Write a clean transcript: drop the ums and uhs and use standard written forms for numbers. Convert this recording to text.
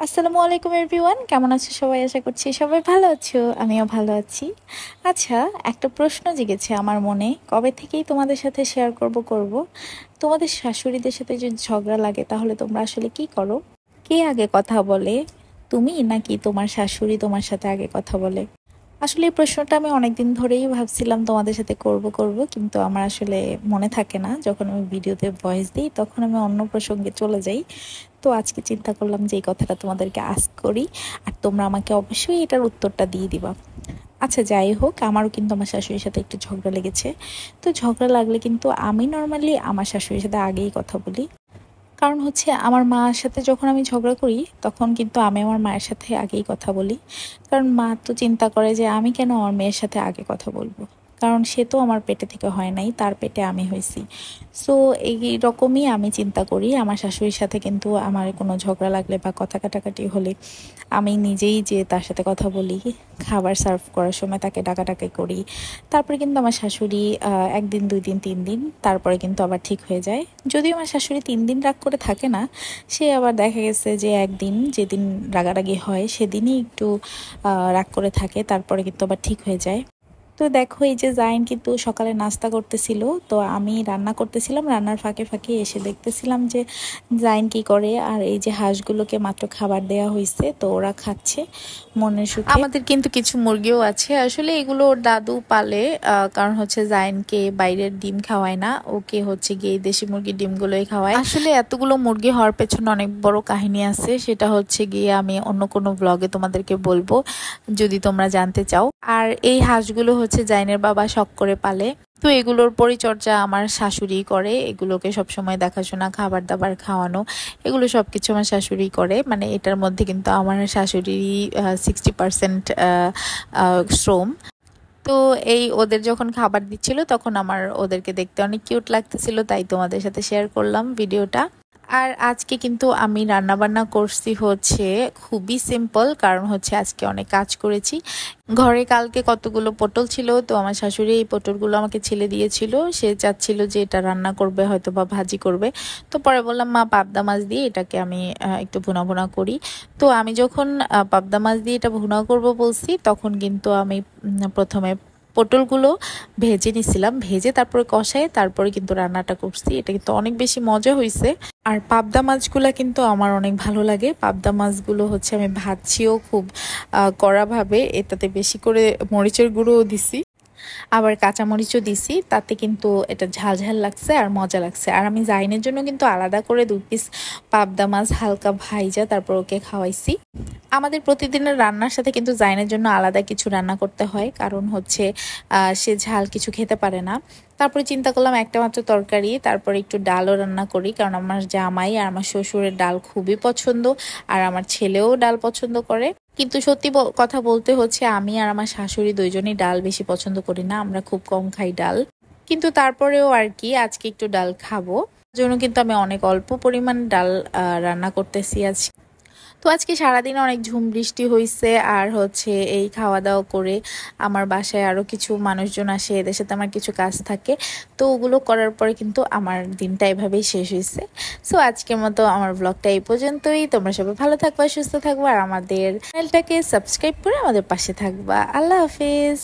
আসসালামু আলাইকুম এভরিওয়ান, কেমন আছো সবাই? আশা করছি সবাই ভালো আছো, আমিও ভালো আছি। আচ্ছা, একটা প্রশ্ন জেগেছে আমার মনে, কবে থেকেই তোমাদের সাথে শেয়ার করব। তোমাদের শাশুড়িদের সাথে যদি ঝগড়া লাগে তাহলে তোমরা আসলে কি করো? কে আগে কথা বলে, তুমি নাকি তোমার শাশুড়ি তোমার সাথে আগে কথা বলে? আসলে এই প্রশ্নটা আমি অনেকদিন ধরেই ভাবছিলাম তোমাদের সাথে করব, কিন্তু আমার আসলে মনে থাকে না। যখন আমি ভিডিওতে ভয়েস দিই তখন আমি অন্য প্রসঙ্গে চলে যাই। তো আজকে চিন্তা করলাম যে এই কথাটা তোমাদেরকে আস্ক করি, আর তোমরা আমাকে অবশ্যই এটার উত্তরটা দিয়ে দিবা। আচ্ছা, যাই হোক, আমারও কিন্তু আমার শাশুড়ির সাথে একটু ঝগড়া লেগেছে। তো ঝগড়া লাগলে কিন্তু আমি নর্মালি আমার শাশুড়ির সাথে আগেই কথা বলি। কারণ হচ্ছে আমার মার সাথে যখন আমি ঝগড়া করি তখন কিন্তু আমি আমার মায়ের সাথে আগেই কথা বলি। কারণ মা তো চিন্তা করে যে আমি কেন আমার মেয়ের সাথে আগে কথা বলবো, কারণ সে তো আমার পেটে থেকে হয় নাই, তার পেটে আমি হয়েছি। সো এই রকমই আমি চিন্তা করি। আমার শাশুড়ির সাথে কিন্তু আমার কোনো ঝগড়া লাগলে বা কথা কাটাকাটি হলে আমি নিজেই যে তার সাথে কথা বলি, খাবার সার্ভ করার সময় তাকে ডাকাডাকি করি। তারপরে কিন্তু আমার শাশুড়ি একদিন, 2 দিন, 3 দিন তারপরে কিন্তু আবার ঠিক হয়ে যায়। যদিও আমার শাশুড়ি 3 দিন রাগ করে থাকে না, সে আবার দেখা গেছে যে একদিন যেদিন রাগারাগি হয় সেদিনই একটু রাগ করে থাকে, তারপরে কিন্তু আবার ঠিক হয়ে যায়। তো দেখো, এই যে জাইন কিন্তু সকালে নাস্তা করতেছিল, তো আমি রান্না করতেছিলাম, রান্নার ফাঁকে ফাঁকে এসে দেখতেছিলাম যে জাইন কি করে। আর এই যে হাঁসগুলোকে মাত্র খাবার দেয়া হয়েছে, তো ওরা খাচ্ছে মনের সুখে। আমাদের কিন্তু কিছু মুরগিও আছে, আসলে এগুলো ওর দাদু পালে। কারণ হচ্ছে জাইনকে বাইরের ডিম খাওয়ায় না, ওকে হচ্ছে গিয়ে দেশি মুরগির ডিমগুলোই খাওয়ায়। আসলে এতগুলো মুরগি হওয়ার পেছনে অনেক বড় কাহিনী আছে, সেটা হচ্ছে গিয়ে আমি অন্য কোনো ব্লগে তোমাদেরকে বলবো যদি তোমরা জানতে চাও। আর এই হাঁসগুলো হচ্ছে জাইনের বাবা শখ করে পালে। তো এগুলোর পরিচর্যা আমার শাশুড়ি করে, এগুলোকে সবসময় দেখাশোনা, খাবার দাবার খাওয়ানো, এগুলো সবকিছু আমার শাশুড়ি করে। মানে এটার মধ্যে কিন্তু আমার শাশুড়িরই 60% শ্রম। তো এই ওদের যখন খাবার দিচ্ছিল তখন আমার ওদেরকে দেখতে অনেক কিউট লাগতেছিল, তাই তোমাদের সাথে শেয়ার করলাম ভিডিওটা। আর আজকে কিন্তু আমি রান্না বান্না করছি হচ্ছে খুবই সিম্পল, কারণ হচ্ছে আজকে অনেক কাজ করেছি ঘরে। কালকে কতগুলো পটল ছিল, তো আমার শাশুড়ি এই পটলগুলো আমাকে ছেলে দিয়েছিল। সে চাচ্ছিল যে এটা রান্না করবে, হয়তো বা ভাজি করবে। তো পরে বললাম, মা পাবদা মাছ দিয়ে এটাকে আমি একটু ভুনা ভুনা করি। তো আমি যখন পাবদা মাছ দিয়ে এটা ভুনা করব বলছি, তখন কিন্তু আমি প্রথমে পটলগুলো ভেজে নিছিলাম, ভেজে তারপরে কষায় তারপরে কিন্তু রান্নাটা করছি। এটা কিন্তু অনেক বেশি মজা হয়েছে। আর পাবদা মাছগুলা কিন্তু আমার অনেক ভালো লাগে। পাবদা মাছগুলো হচ্ছে আমি ভাজছিও খুব কড়াভাবে, এটাতে বেশি করে মরিচের গুঁড়োও দিছি, আবার কাঁচামরিচও দিছি, তাতে কিন্তু এটা ঝাল ঝাল লাগছে আর মজা লাগছে। আর আমি জাইনের জন্য কিন্তু আলাদা করে 2 পিস পাবদা মাছ হালকা ভাইজা তারপর ওকে খাওয়াইছি। আমাদের প্রতিদিনের রান্নার সাথে কিন্তু জাইনের জন্য আলাদা কিছু রান্না করতে হয়, কারণ হচ্ছে সে ঝাল কিছু খেতে পারে না। তারপরে চিন্তা করলাম একটা মাত্র তরকারি, তারপরে একটু ডালও রান্না করি, কারণ আমার জামাই আর আমার শ্বশুরের ডাল খুবই পছন্দ, আর আমার ছেলেও ডাল পছন্দ করে। কিন্তু সত্যি কথা বলতে হচ্ছে আমি আর আমার শাশুড়ি দুইজনই ডাল বেশি পছন্দ করি না, আমরা খুব কম খাই ডাল। কিন্তু তারপরেও আর কি, আজকে একটু ডাল খাবো জন্য কিন্তু আমি অনেক অল্প পরিমাণ ডাল রান্না করতেছি আজকে। তো আজকে সারাদিন অনেক ঝুম বৃষ্টি হয়েছে, আর হচ্ছে এই খাওয়া দাওয়া করে আমার বাসায় আরও কিছু মানুষজন আসে, এদের সাথে আমার কিছু কাজ থাকে। তো ওগুলো করার পরে কিন্তু আমার দিনটা এভাবেই শেষ হয়েছে। সো আজকের মতো আমার ব্লগটা এই পর্যন্তই। তোমরা সবাই ভালো থাকবা, সুস্থ থাকবা, আর আমাদের চ্যানেলটাকে সাবস্ক্রাইব করে আমাদের পাশে থাকবা। আল্লাহ হাফিজ।